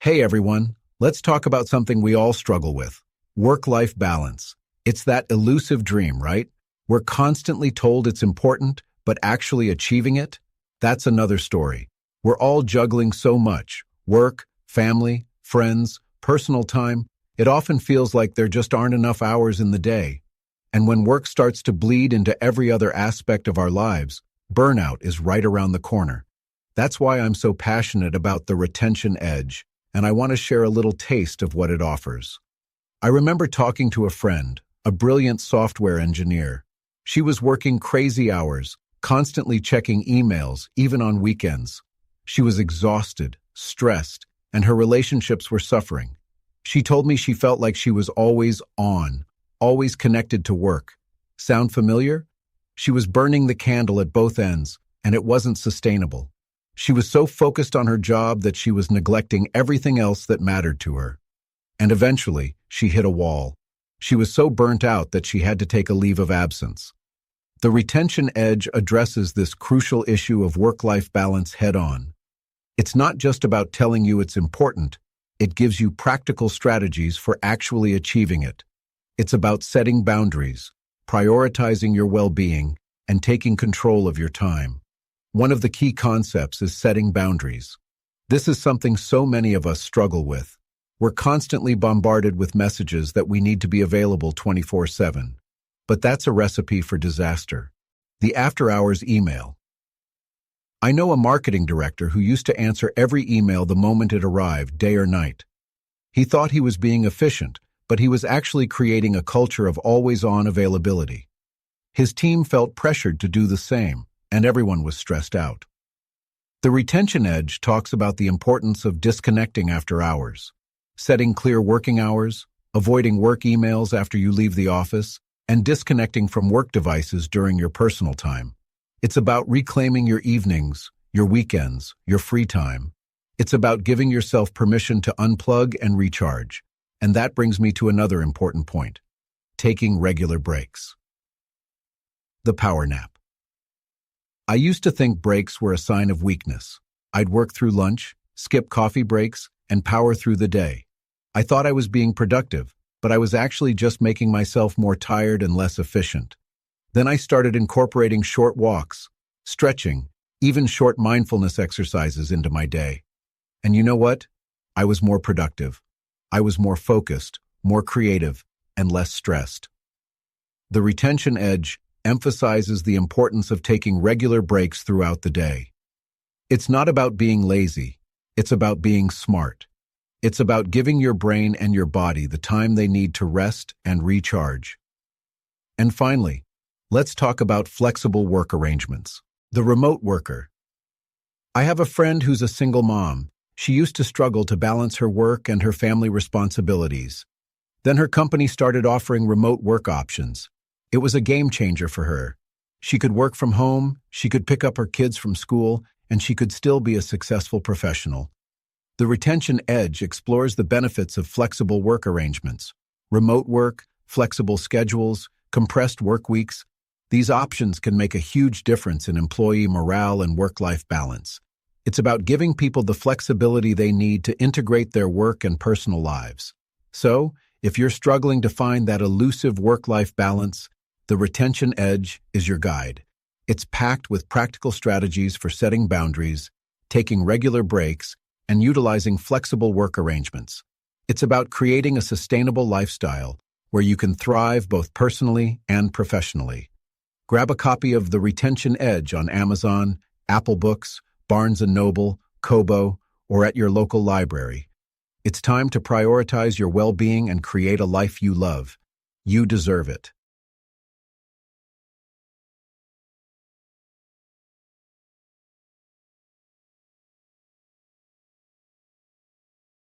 Hey everyone, let's talk about something we all struggle with, work-life balance. It's that elusive dream, right? We're constantly told it's important, but actually achieving it? That's another story. We're all juggling so much, work, family, friends, personal time. It often feels like there just aren't enough hours in the day. And when work starts to bleed into every other aspect of our lives, burnout is right around the corner. That's why I'm so passionate about the retention edge, and I want to share a little taste of what it offers. I remember talking to a friend, a brilliant software engineer. She was working crazy hours, constantly checking emails, even on weekends. She was exhausted, stressed, and her relationships were suffering. She told me she felt like she was always on, always connected to work. Sound familiar? She was burning the candle at both ends, and it wasn't sustainable. She was so focused on her job that she was neglecting everything else that mattered to her. And eventually, she hit a wall. She was so burnt out that she had to take a leave of absence. The retention edge addresses this crucial issue of work-life balance head-on. It's not just about telling you it's important, it gives you practical strategies for actually achieving it. It's about setting boundaries, prioritizing your well-being, and taking control of your time. One of the key concepts is setting boundaries. This is something so many of us struggle with. We're constantly bombarded with messages that we need to be available 24/7. But that's a recipe for disaster. The after-hours email. I know a marketing director who used to answer every email the moment it arrived, day or night. He thought he was being efficient, but he was actually creating a culture of always-on availability. His team felt pressured to do the same, and everyone was stressed out. The retention edge talks about the importance of disconnecting after hours, setting clear working hours, avoiding work emails after you leave the office, and disconnecting from work devices during your personal time. It's about reclaiming your evenings, your weekends, your free time. It's about giving yourself permission to unplug and recharge. And that brings me to another important point: taking regular breaks. The power nap. I used to think breaks were a sign of weakness. I'd work through lunch, skip coffee breaks, and power through the day. I thought I was being productive, but I was actually just making myself more tired and less efficient. Then I started incorporating short walks, stretching, even short mindfulness exercises into my day. And you know what? I was more productive. I was more focused, more creative, and less stressed. The retention edge emphasizes the importance of taking regular breaks throughout the day. It's not about being lazy. It's about being smart. It's about giving your brain and your body the time they need to rest and recharge. And finally, let's talk about flexible work arrangements. The remote worker. I have a friend who's a single mom. She used to struggle to balance her work and her family responsibilities. Then her company started offering remote work options. It was a game changer for her. She could work from home, she could pick up her kids from school, and she could still be a successful professional. The retention edge explores the benefits of flexible work arrangements. Remote work, flexible schedules, compressed work weeks. These options can make a huge difference in employee morale and work-life balance. It's about giving people the flexibility they need to integrate their work and personal lives. So, if you're struggling to find that elusive work-life balance, the retention edge is your guide. It's packed with practical strategies for setting boundaries, taking regular breaks, and utilizing flexible work arrangements. It's about creating a sustainable lifestyle where you can thrive both personally and professionally. Grab a copy of The Retention Edge on Amazon, Apple Books, Barnes & Noble, Kobo, or at your local library. It's time to prioritize your well-being and create a life you love. You deserve it.